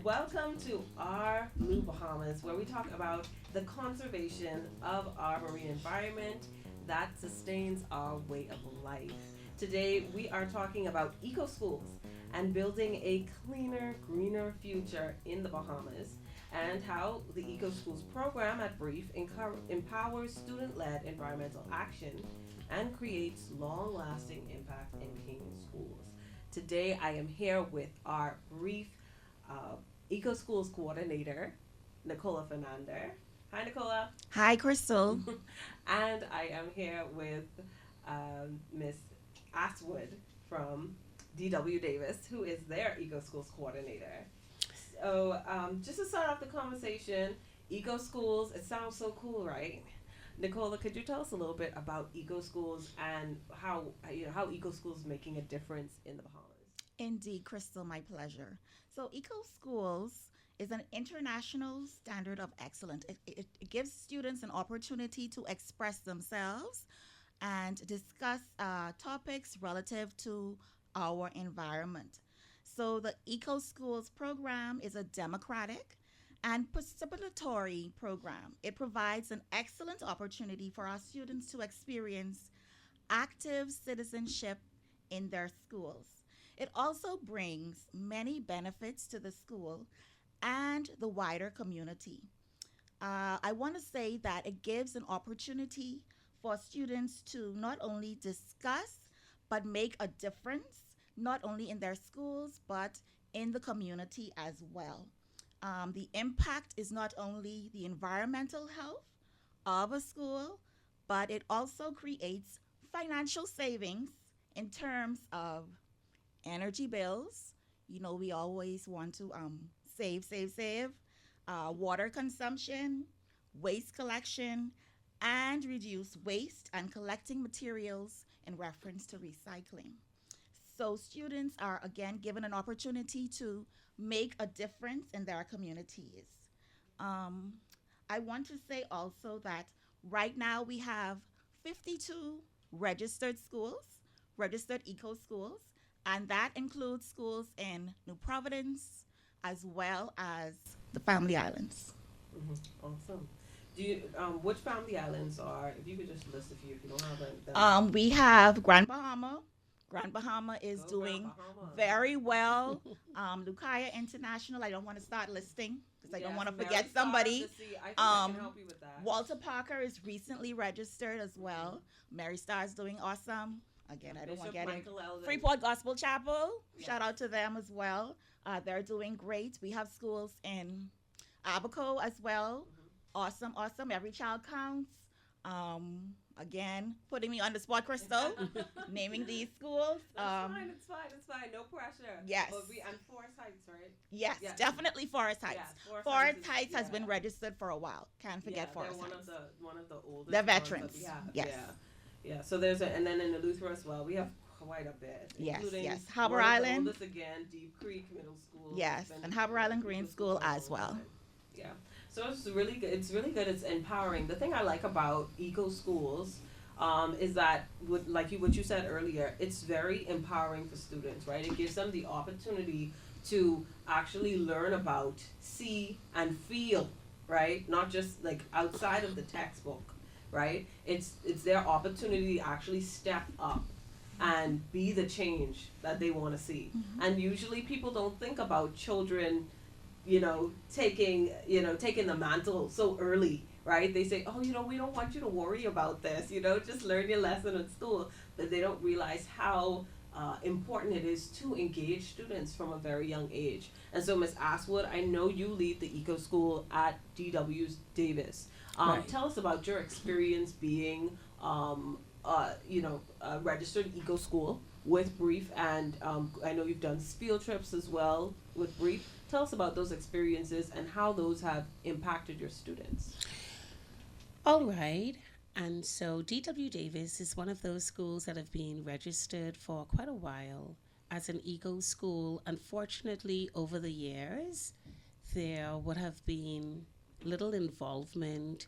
Welcome to our Blue Bahamas, where we talk about the conservation of our marine environment that sustains our way of life. Today, we are talking about eco schools and building a cleaner, greener future in the Bahamas, and how the Eco Schools program at Brief empowers student led environmental action and creates long lasting impact in Canadian schools. Today, I am here with our Brief uh, Eco Schools coordinator, Nicola Fernandez. Hi, Nicola. Hi, Crystal. And I am here with Miss Aswood from DW Davis, who is their Eco Schools coordinator. So, just to start off the conversation, Eco Schools, it sounds so cool, right? Nicola, could you tell us a little bit about Eco Schools and how Eco Schools is making a difference in the Bahamas? Indeed, Crystal, my pleasure. So, Eco Schools is an international standard of excellence. It gives students an opportunity to express themselves and discuss topics relative to our environment. So, the Eco Schools program is a democratic and participatory program. It provides an excellent opportunity for our students to experience active citizenship in their schools. It also brings many benefits to the school and the wider community. I want to say that it gives an opportunity for students to not only discuss but make a difference, not only in their schools but in the community as well. The impact is not only the environmental health of a school, but it also creates financial savings in terms of energy bills. You know, we always want to save. Water consumption, waste collection, and reduce waste and collecting materials in reference to recycling. So, students are again given an opportunity to make a difference in their communities. Um, I want to say also that right now we have 52 registered schools, registered eco schools, and that includes schools in New Providence as well as the Family Islands. Awesome. Which family islands are? If you could just list a few, if you don't have them. We have Grand Bahama. Grand Bahama is Go Grand doing Bahama. very well. Lucaya International, I don't want to start listing because I don't Yes, want to Mary forget Stars somebody. to see. I think I can Um, help you with that. Walter Parker is recently registered as well. Mary Star is doing awesome. Again, I don't want to Bishop get in. Michael Eldon. Freeport Gospel Chapel, Yes. shout out to them as well. They're doing great. We have schools in Abaco as well. Awesome, awesome. Every child counts. Again, putting me on the spot, Crystal, naming these schools. It's fine. No pressure. Yes. But we and Forest Heights, right? Yes, Yes. definitely Forest Heights. Yes, Forest Forest Heights Heights has yeah. been registered for a while. Can't forget Yeah, Forest they're Heights. one of the oldest. They're ones that veterans. we have. Yes. Yeah. So there's and then in the Luther as well, we have quite a bit, Yes, including yes. Harbor one of the Island. oldest again, Deep Creek Middle School. Yes, It's been, and Harbor Island Green Eco School for a as long well. time. Yeah. So it's really good. It's really good. It's empowering. The thing I like about eco schools is that what you said earlier, it's very empowering for students, right? It gives them the opportunity to actually learn about, see, and feel, right? Not just like outside of the textbook, right? It's their opportunity to actually step up and be the change that they want to see. And usually people don't think about children, taking the mantle so early, right? They say, oh, we don't want you to worry about this, just learn your lesson at school. But they don't realize how important it is to engage students from a very young age. And so, Ms. Aswood, I know you lead the Eco School at DW's Davis. Right. Tell us about your experience being, a registered Eco School with Brief, and I know you've done field trips as well with Brief. Tell us about those experiences and how those have impacted your students. All right. And so DW Davis is one of those schools that have been registered for quite a while as an eco school. Unfortunately, over the years, there would have been little involvement,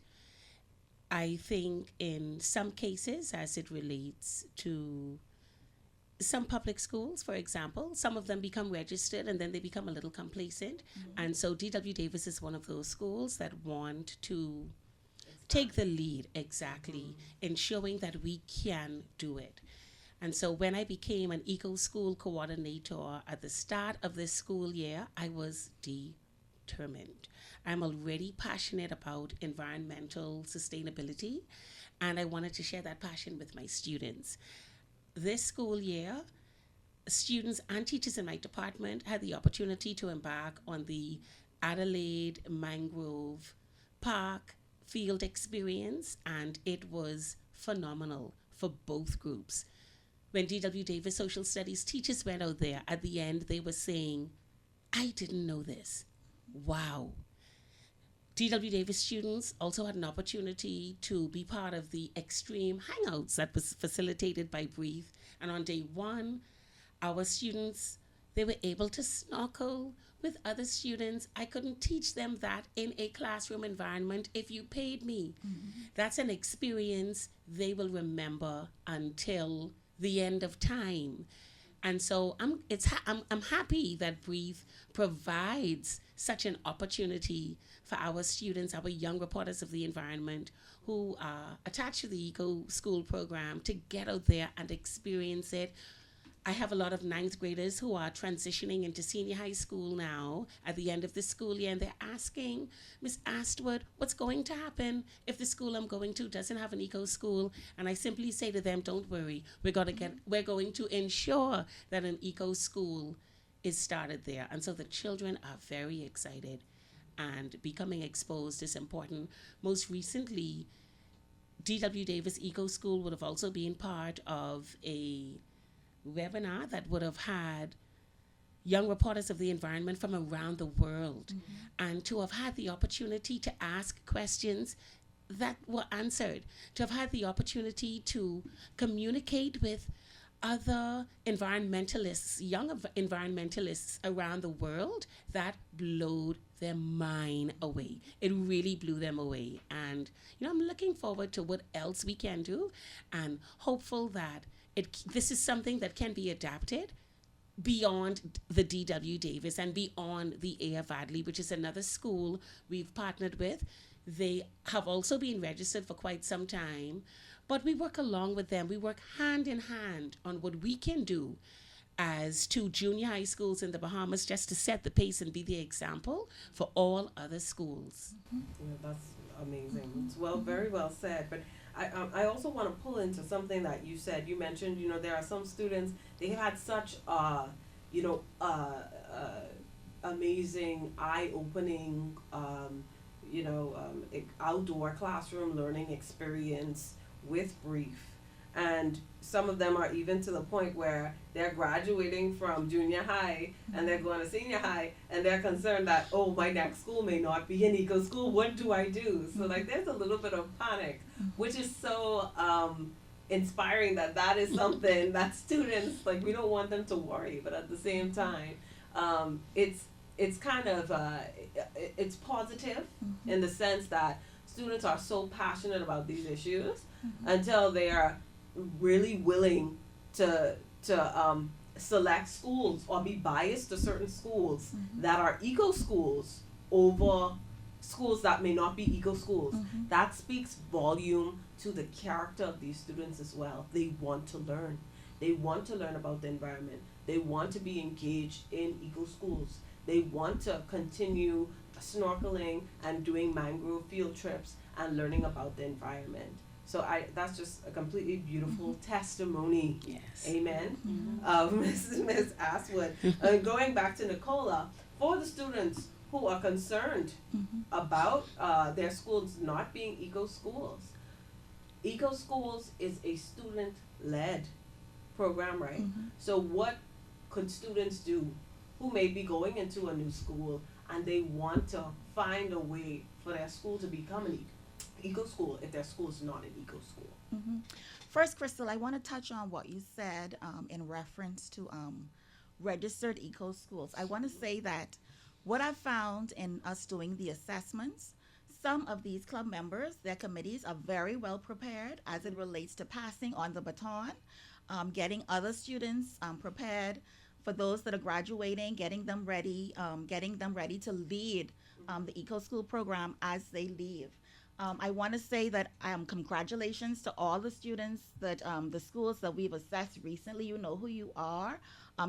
I think, in some cases as it relates to some public schools, for example, some of them become registered and then they become a little complacent. And so DW Davis is one of those schools that want to take the lead exactly in showing that we can do it. And so when I became an eco school coordinator at the start of this school year, I was determined. I'm already passionate about environmental sustainability, and I wanted to share that passion with my students. This school year, students and teachers in my department had the opportunity to embark on the Adelaide Mangrove Park field experience, and it was phenomenal for both groups. When DW Davis Social Studies teachers went out there, at the end they were saying, I didn't know this. Wow. DW Davis students also had an opportunity to be part of the extreme hangouts that was facilitated by Breathe. And on day one, our students, they were able to snorkel with other students. I couldn't teach them that in a classroom environment if you paid me. That's an experience they will remember until the end of time. And so I'm happy that Breathe provides such an opportunity for our students, our young reporters of the environment who are attached to the Eco School program to get out there and experience it. I have a lot of ninth graders who are transitioning into senior high school now at the end of the school year, and they're asking, Miss Astwood, what's going to happen if the school I'm going to doesn't have an eco school? And I simply say to them, don't worry, we're going to ensure that an eco school is started there. And so the children are very excited, and becoming exposed is important. Most recently, DW Davis Eco School would have also been part of a webinar that would have had young reporters of the environment from around the world, and to have had the opportunity to ask questions that were answered, to have had the opportunity to communicate with other environmentalists, young environmentalists around the world, that blowed their mind away. It really blew them away. And, I'm looking forward to what else we can do, and hopeful that this is something that can be adapted beyond the DW Davis and beyond the AF Adley, which is another school we've partnered with. They have also been registered for quite some time, but we work along with them. We work hand in hand on what we can do as two junior high schools in the Bahamas, just to set the pace and be the example for all other schools. Yeah, that's amazing. It's very well said. But I also want to pull into something that you said. You mentioned, there are some students, they had such, amazing, eye-opening, outdoor classroom learning experience with Brief. And some of them are even to the point where they're graduating from junior high and they're going to senior high, and they're concerned that, oh, my next school may not be an eco school. What do I do? So there's a little bit of panic, which is so inspiring that is something that students, we don't want them to worry, but at the same time, it's kind of, it's positive in the sense that students are so passionate about these issues until they are really willing to select schools or be biased to certain schools that are eco schools over schools that may not be eco schools. That speaks volume to the character of these students as well. They want to learn. They want to learn about the environment. They want to be engaged in eco schools. They want to continue snorkeling and doing mangrove field trips and learning about the environment. So that's just a completely beautiful testimony. Yes. Amen. Ms. Aswood. Going back to Nicola, for the students who are concerned about their schools not being eco schools is a student-led program, right? So what could students do who may be going into a new school and they want to find a way for their school to become an eco school if their school is not an eco school? First, Crystal, I want to touch on what you said in reference to registered eco schools. I want to say that what I found in us doing the assessments, some of these club members, their committees are very well prepared as it relates to passing on the baton getting other students prepared for those that are graduating, getting them ready to lead the Eco School program as they leave. I want to say that congratulations to all the students that the schools that we've assessed recently. You know who you are.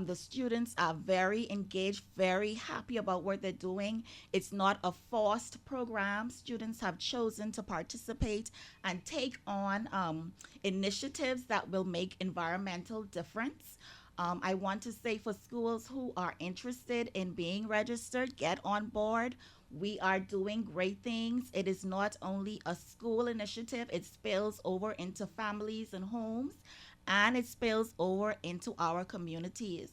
The students are very engaged, very happy about what they're doing. It's not a forced program. Students have chosen to participate and take on initiatives that will make environmental difference. I want to say for schools who are interested in being registered, get on board. We are doing great things. It is not only a school initiative, it spills over into families and homes, and it spills over into our communities.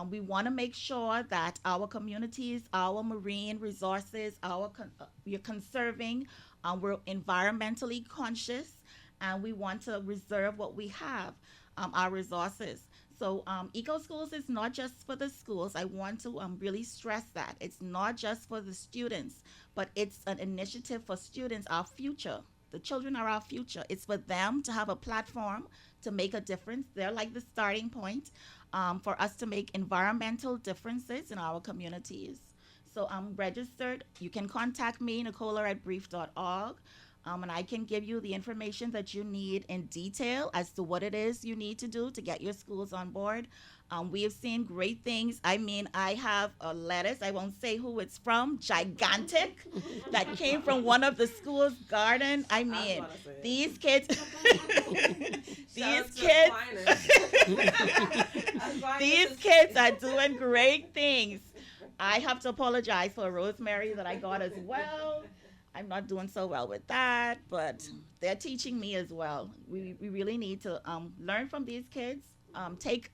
We want to make sure that our communities, our marine resources, we're conserving, we're environmentally conscious, and we want to reserve what we have, our resources. So, Eco Schools is not just for the schools. I want to really stress that. It's not just for the students, but it's an initiative for students, our future. The children are our future. It's for them to have a platform to make a difference. They're like the starting point for us to make environmental differences in our communities. So I'm registered. You can contact me, Nicola at brief.org. And I can give you the information that you need in detail as to what it is you need to do to get your schools on board. We have seen great things. I mean, I have a lettuce, I won't say who it's from, gigantic, that came from one of the school's garden. I mean, these kids, these kids, these kids are doing great things. I have to apologize for rosemary that I got as well. I'm not doing so well with that, but they're teaching me as well. We really need to learn from these kids, take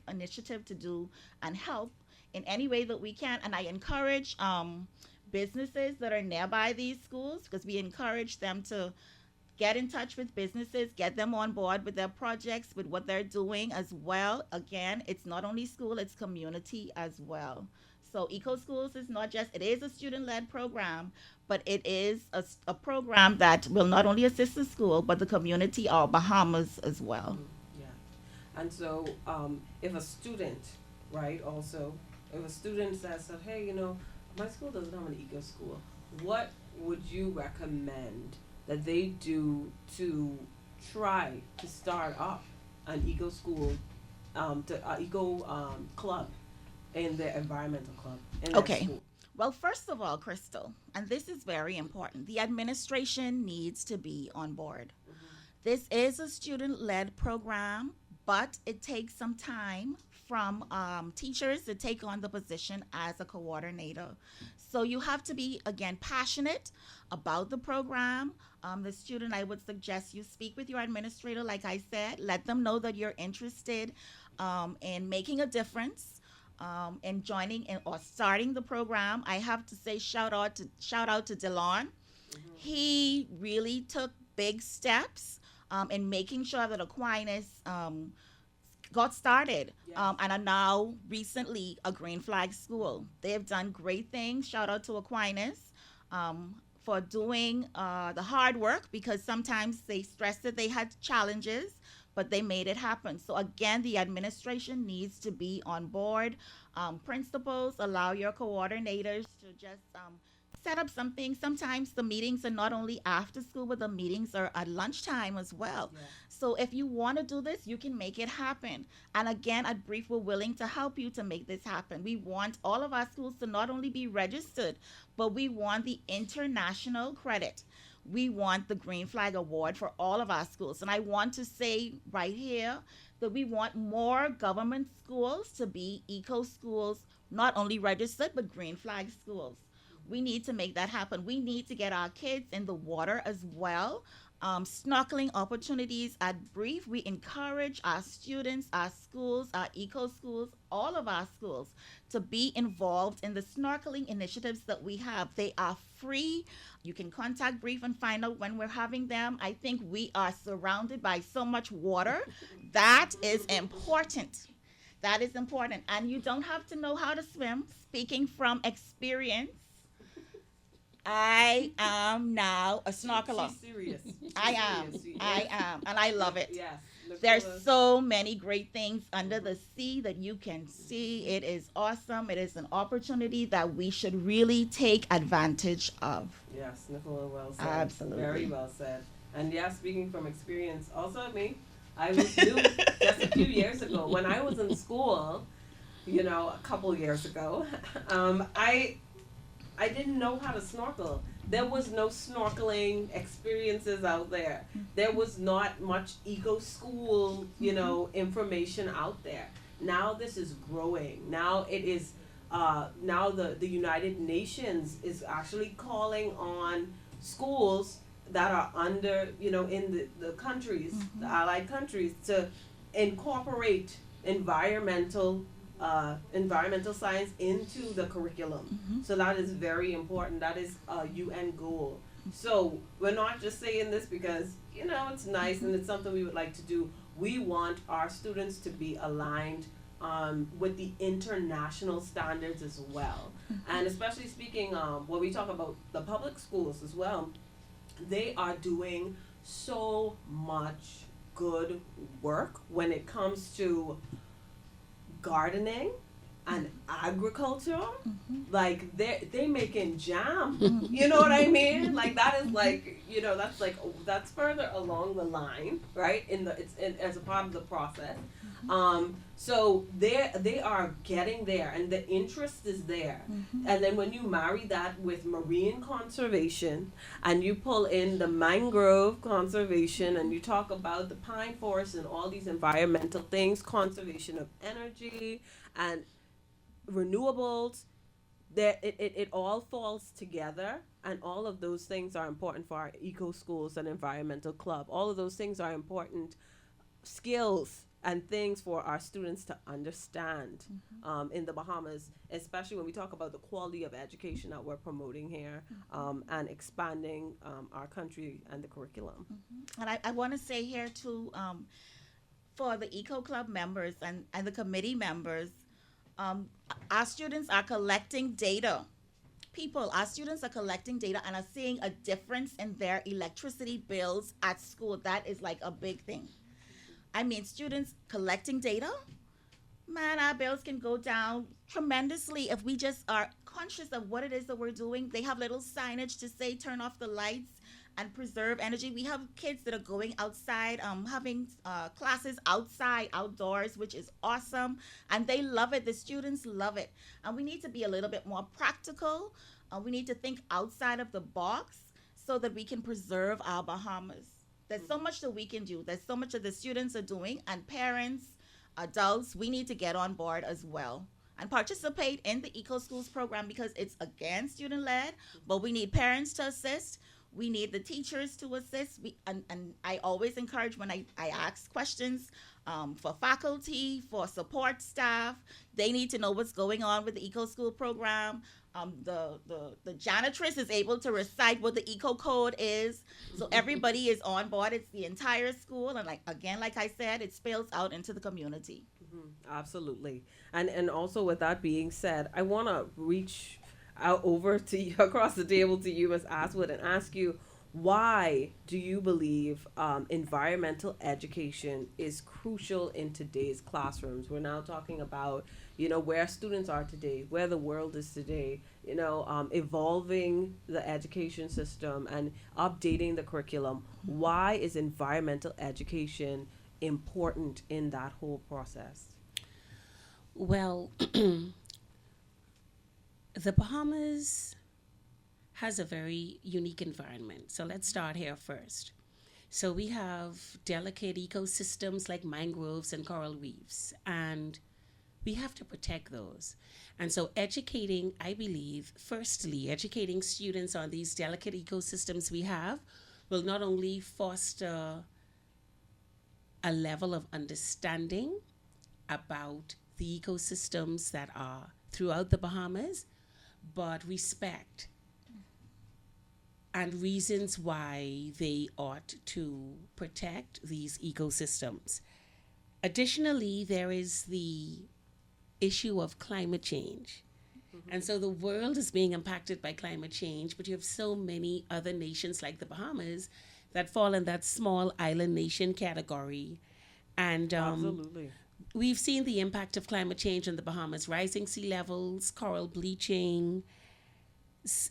initiative to do and help in any way that we can. And I encourage businesses that are nearby these schools, because we encourage them to get in touch with businesses, get them on board with their projects, with what they're doing as well. Again, it's not only school, it's community as well. So Eco Schools is not just, it is a student-led program, but it is a program that will not only assist the school, but the community or Bahamas as well. Yeah. And so if a student, right, also, if a student says, so, hey, my school doesn't have an eco school, what would you recommend that they do to try to start up an eco school, eco club in their environmental club in their Okay. school? Well, first of all, Crystal, and this is very important, the administration needs to be on board. This is a student-led program, but it takes some time from teachers to take on the position as a coordinator. So you have to be, again, passionate about the program. The student, I would suggest you speak with your administrator, like I said, let them know that you're interested in making a difference. And joining or starting the program. I have to say shout out to Delon. He really took big steps in making sure that Aquinas got started, Yes. and are now recently a Green Flag school. They have done great things. Shout out to Aquinas for doing the hard work, because sometimes they stressed that they had challenges, but they made it happen. So again, the administration needs to be on board. Principals, allow your coordinators to just set up something. Sometimes the meetings are not only after school, but the meetings are at lunchtime as well. Yeah. So if you want to do this, you can make it happen. And again, at Brief, we're willing to help you to make this happen. We want all of our schools to not only be registered, but we want the international credit. We want the Green Flag Award for all of our schools. And I want to say right here that we want more government schools to be eco schools, not only registered, but Green Flag schools. We need to make that happen. We need to get our kids in the water as well. Snorkeling opportunities at Brief. We encourage our students, our schools, our eco schools, all of our schools to be involved in the snorkeling initiatives that we have. They are free. You can contact Brief and find out when we're having them. I think we are surrounded by so much water. That is important. That is important. And you don't have to know how to swim. Speaking from experience, I am now a snorkeler. She's serious. I am. She I is. am. And I love it. Yes. There's Nicola. so many great things under the sea that you can see. It is awesome. It is an opportunity that we should really take advantage of. Yes, Nicola, well said. Very Absolutely. well said. And yeah, speaking from experience, also me, I was new just a few years ago when I was in school. A couple years ago, I didn't know how to snorkel. There was no snorkeling experiences out there. There was not much eco school, information out there. Now this is growing. Now it is. Now the United Nations is actually calling on schools that are under, in the countries, the allied countries, to incorporate environmental science into the curriculum. So that is very important. That is a UN goal. So we're not just saying this because it's nice and it's something we would like to do. We want our students to be aligned with the international standards as well. And especially speaking when we talk about the public schools as well, they are doing so much good work when it comes to gardening and agriculture. Like they making jam. You know what I mean? Like that is like that's further along the line, right? As a part of the process. So they are getting there, and the interest is there. And then when you marry that with marine conservation, and you pull in the mangrove conservation, and you talk about the pine forest and all these environmental things, conservation of energy and renewables, there it all falls together, and all of those things are important for our eco schools and environmental club. All of those things are important skills and things for our students to understand in the Bahamas, especially when we talk about the quality of education that we're promoting here, and expanding our country and the curriculum. And I want to say here too, for the Eco Club members and the committee members, our students are collecting data. Our students are collecting data and are seeing a difference in their electricity bills at school. That is like a big thing. I mean, students collecting data, man, our bills can go down tremendously if we just are conscious of what it is that we're doing. They have little signage to say turn off the lights and preserve energy. We have kids that are going outside, having classes outside, outdoors, which is awesome. And they love it. The students love it. And we need to be a little bit more practical. We need to think outside of the box so that we can preserve our Bahamas. There's so much that we can do. There's so much that the students are doing, and parents, adults, we need to get on board as well and participate in the Eco Schools program, because it's again student led, but we need parents to assist. We need the teachers to assist. And I always encourage when I ask questions for faculty, for support staff. They need to know what's going on with the Eco School program. The janitress is able to recite what the eco code is, so everybody is on board. It's the entire school, and like I said, it spills out into the community. Absolutely. And also, with that being said, I want to reach out over to you, across the table to you, Ms. Aswood, and ask you, why do you believe environmental education is crucial in today's classrooms? We're now talking about, where students are today, where the world is today, evolving the education system and updating the curriculum. Why is environmental education important in that whole process? Well, the Bahamas has a very unique environment. So let's start here first. So we have delicate ecosystems like mangroves and coral reefs, and we have to protect those. And so I believe, firstly, educating students on these delicate ecosystems we have will not only foster a level of understanding about the ecosystems that are throughout the Bahamas, but respect and reasons why they ought to protect these ecosystems. Additionally, there is the issue of climate change. And so the world is being impacted by climate change, but you have so many other nations like the Bahamas that fall in that small island nation category And Absolutely. we've seen the impact of climate change in the Bahamas, rising sea levels, coral bleaching.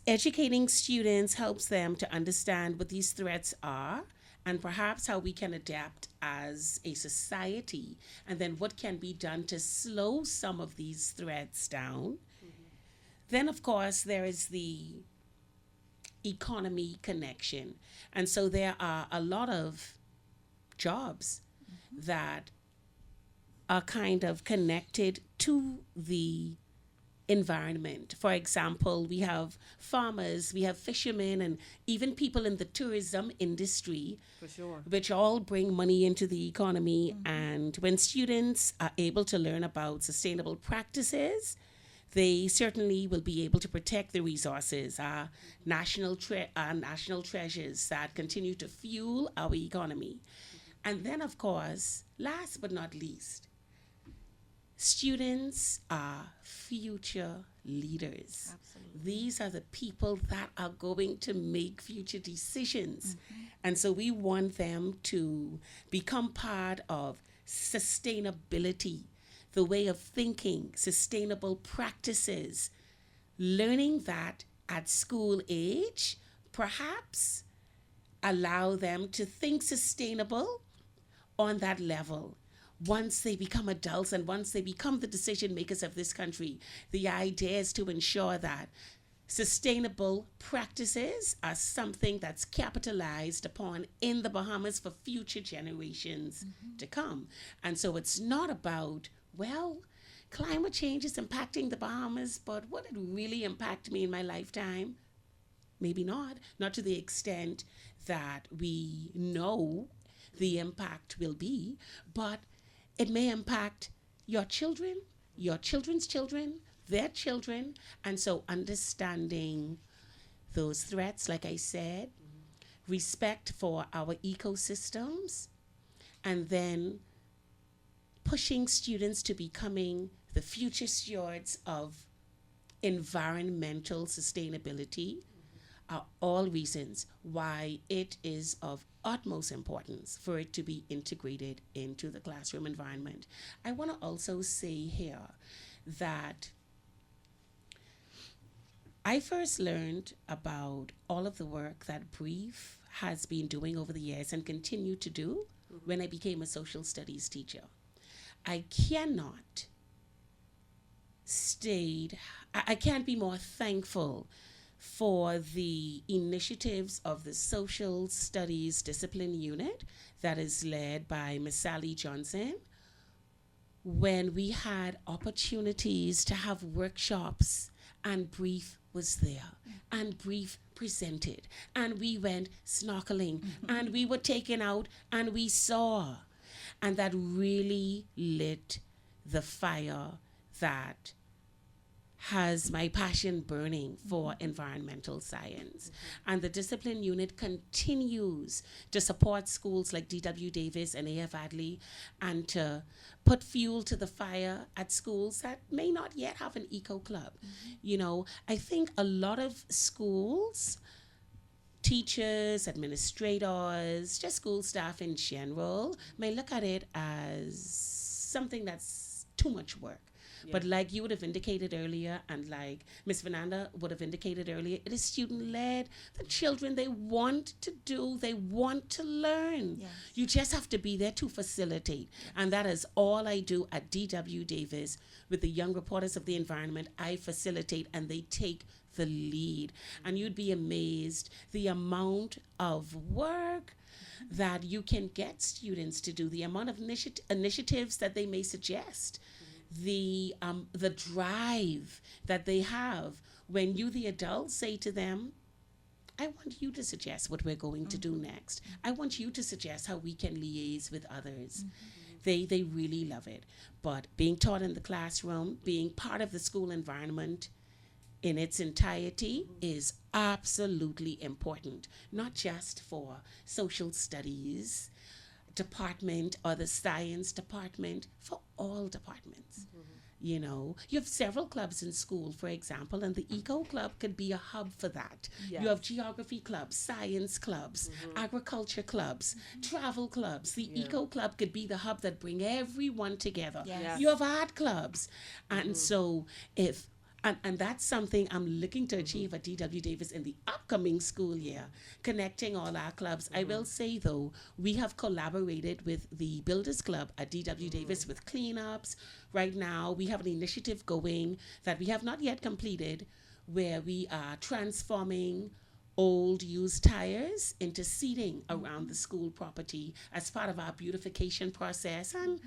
Educating students helps them to understand what these threats are and perhaps how we can adapt as a society, and then what can be done to slow some of these threats down. Then, of course, there is the economy connection. And so there are a lot of jobs that are kind of connected to the environment. For example, we have farmers, we have fishermen, and even people in the tourism industry, For sure. which all bring money into the economy. And when students are able to learn about sustainable practices, they certainly will be able to protect the resources, our national treasures that continue to fuel our economy. And then, of course, last but not least, students are future leaders. Absolutely. These are the people that are going to make future decisions. And so we want them to become part of sustainability, the way of thinking, sustainable practices, learning that at school age, perhaps allow them to think sustainable on that level. Once they become adults and once they become the decision makers of this country, the idea is to ensure that sustainable practices are something that's capitalized upon in the Bahamas for future generations to come. And so it's not about, well, climate change is impacting the Bahamas, but would it really impact me in my lifetime? Maybe not. Not to the extent that we know the impact will be, but it may impact your children, your children's children, their children. And so understanding those threats, like I said, respect for our ecosystems, and then pushing students to becoming the future stewards of environmental sustainability are all reasons why it is of utmost importance for it to be integrated into the classroom environment. I want to also say here that I first learned about all of the work that Brief has been doing over the years and continue to do when I became a social studies teacher. I cannot I can't be more thankful for the initiatives of the Social Studies Discipline Unit that is led by Miss Sally Johnson, when we had opportunities to have workshops and Brief was there and Brief presented and we went snorkeling and we were taken out and we saw, and that really lit the fire that has my passion burning for environmental science. And the discipline unit continues to support schools like D.W. Davis and A.F. Adley and to put fuel to the fire at schools that may not yet have an eco club. You know, I think a lot of schools, teachers, administrators, just school staff in general, may look at it as something that's too much work. Yeah. But like you would have indicated earlier, and like Miss Fernanda would have indicated earlier, it is student-led. The children, they want to do, they want to learn. Yes. You just have to be there to facilitate. Yes. And that is all I do at D.W. Davis with the young reporters of the environment. I facilitate and they take the lead. And you'd be amazed the amount of work that you can get students to do, the amount of initiatives that they may suggest, the drive that they have when you, the adults, say to them, I want you to suggest what we're going to do next. I want you to suggest how we can liaise with others. They really love it. But being taught in the classroom, being part of the school environment in its entirety is absolutely important, not just for social studies department or the science department, for all departments. You have several clubs in school, for example, and the Eco Club could be a hub for that. Yes. You have geography clubs, science clubs, agriculture clubs, travel clubs. The Yeah. Eco Club could be the hub that bring everyone together. Yes. You have art clubs. And so if and that's something I'm looking to achieve at DW Davis in the upcoming school year, connecting all our clubs. I will say, though, we have collaborated with the Builders Club at DW Davis with cleanups. Right now, we have an initiative going that we have not yet completed where we are transforming old used tires into seating around the school property as part of our beautification process and,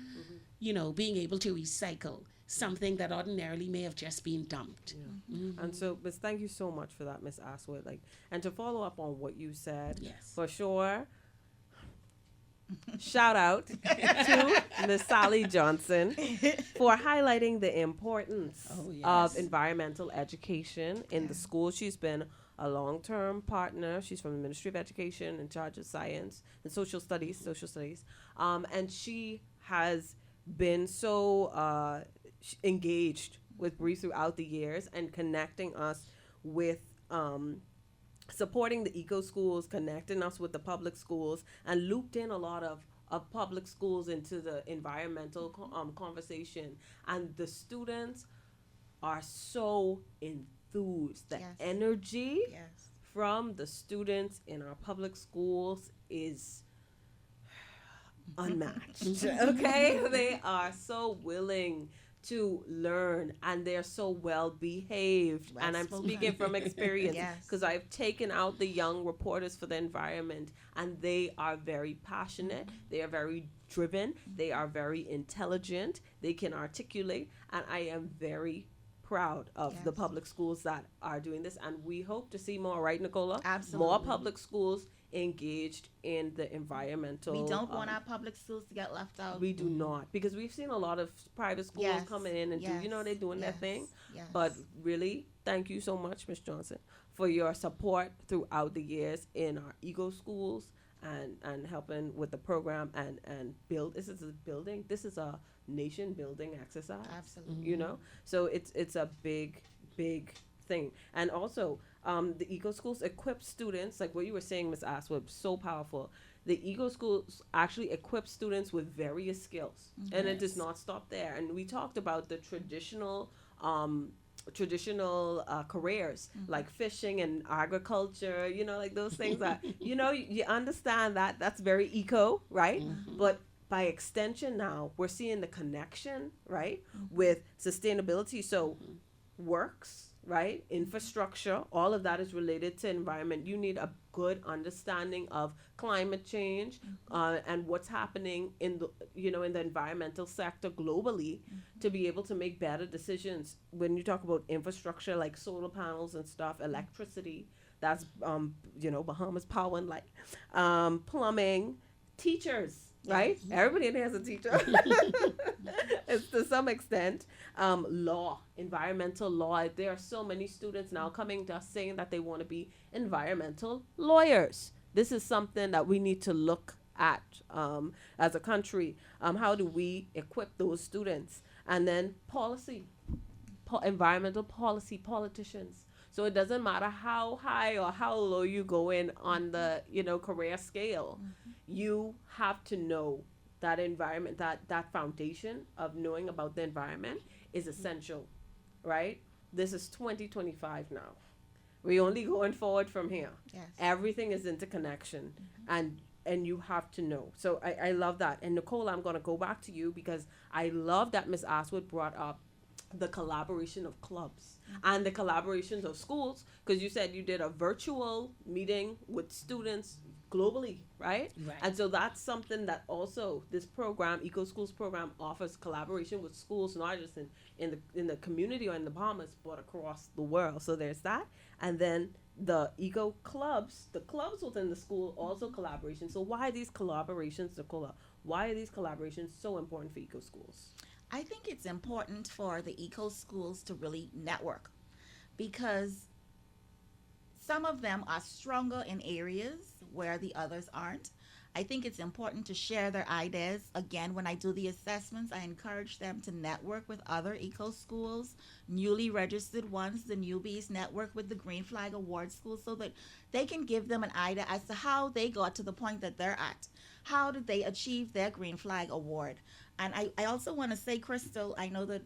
being able to recycle something that ordinarily may have just been dumped. And so, Miss, thank you so much for that, Miss Aswood. And to follow up on what you said, Yes. for sure, shout out to Miss Sally Johnson for highlighting the importance of environmental education in the school. She's been a long-term partner. She's from the Ministry of Education in charge of science and social studies, and she has been so engaged with Bree throughout the years and connecting us with supporting the eco schools, connecting us with the public schools, and looped in a lot of public schools into the environmental conversation. And the students are so enthused. The energy from the students in our public schools is unmatched. Okay? They are so willing to learn and they're so well behaved. And I'm speaking from experience because I've taken out the young reporters for the environment and they are very passionate. They are very driven. They are very intelligent. They can articulate. And I am very proud of the public schools that are doing this. And we hope to see more, right, Nicola? Absolutely. More public schools engaged in the environmental. We don't want our public schools to get left out. We do not, because we've seen a lot of private schools coming in and they're doing their thing. Yes. But really, thank you so much, Ms. Johnson, for your support throughout the years in our eco schools and helping with the program and build. This is a nation building exercise. Absolutely. So it's a big thing. And also the eco schools equip students, like what you were saying, Ms. Aswad, so powerful. The eco schools actually equip students with various skills, and it does not stop there. And we talked about the traditional careers like fishing and agriculture, like those things that you understand that that's very eco, right? But by extension now we're seeing the connection, right, with sustainability. So works, right, infrastructure, all of that is related to environment. You need a good understanding of climate change and what's happening in the in the environmental sector globally to be able to make better decisions. When you talk about infrastructure like solar panels and stuff, electricity, that's Bahamas Power and Light, plumbing, teachers, right? Everybody in here has a teacher. It's to some extent. Law, environmental law. There are so many students now coming to us saying that they want to be environmental lawyers. This is something that we need to look at as a country. How do we equip those students? And then policy, environmental policy, politicians. So it doesn't matter how high or how low you go in on the career scale. You have to know that environment, that foundation of knowing about the environment is essential, right? This is 2025 now. We're only going forward from here. Yes. Everything is interconnection, and you have to know. So I love that. And Nicole, I'm going to go back to you because I love that Ms. Aswood brought up the collaboration of clubs and the collaborations of schools, because you said you did a virtual meeting with students globally, right? And so that's something that also this program, Eco Schools program, offers collaboration with schools, not just in the community or in the Bahamas, but across the world. So there's that. And then the eco clubs, the clubs within the school, also collaboration. So why are these collaborations, Nicola? Why are these collaborations so important for eco schools? I think it's important for the eco schools to really network because some of them are stronger in areas where the others aren't. I think it's important to share their ideas. Again, when I do the assessments, I encourage them to network with other eco schools, newly registered ones, the newbies network with the Green Flag Award School so that they can give them an idea as to how they got to the point that they're at. How did they achieve their Green Flag Award? And I also want to say, Crystal, I know that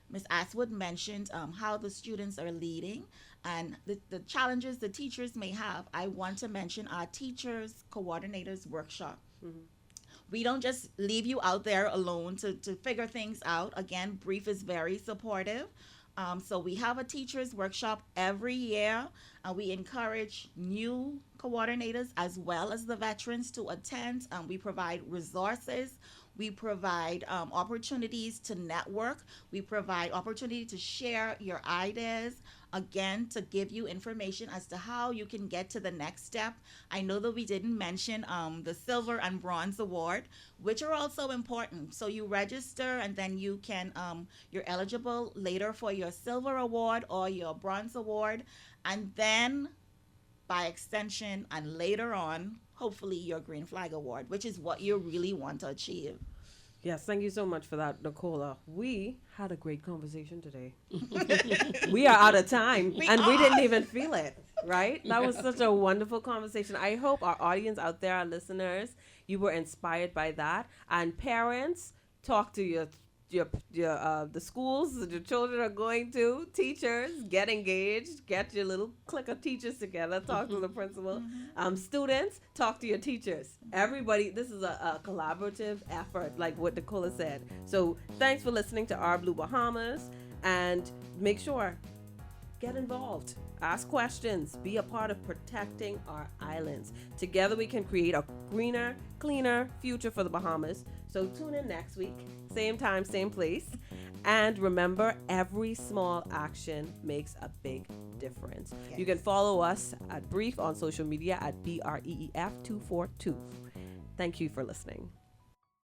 Ms. Aswood mentioned how the students are leading and the challenges the teachers may have. I want to mention our teachers coordinators workshop. Mm-hmm. We don't just leave you out there alone to figure things out. Again, Brief is very supportive. So we have a teachers workshop every year. We encourage new coordinators as well as the veterans to attend. We provide resources. We provide opportunities to network. We provide opportunity to share your ideas. Again, to give you information as to how you can get to the next step. I know that we didn't mention the silver and bronze award, which are also important. So you register and then you can, you're eligible later for your silver award or your bronze award. And then by extension and later on, hopefully your Green Flag Award, which is what you really want to achieve. Yes, thank you so much for that, Nicola. We had a great conversation today. We are out of time, we didn't even feel it, right? That was such a wonderful conversation. I hope our audience out there, our listeners, you were inspired by that. And parents, talk to your the schools that your children are going to, teachers, get engaged, get your little clique of teachers together, talk to the principal. Students, talk to your teachers. Everybody, this is a collaborative effort, like what Nicola said. So thanks for listening to our Blue Bahamas, and make sure, get involved. Ask questions. Be a part of protecting our islands. Together we can create a greener, cleaner future for the Bahamas. So tune in next week. Same time, same place. And remember, every small action makes a big difference. Yes. You can follow us at Brief on social media at BREEF242. Thank you for listening.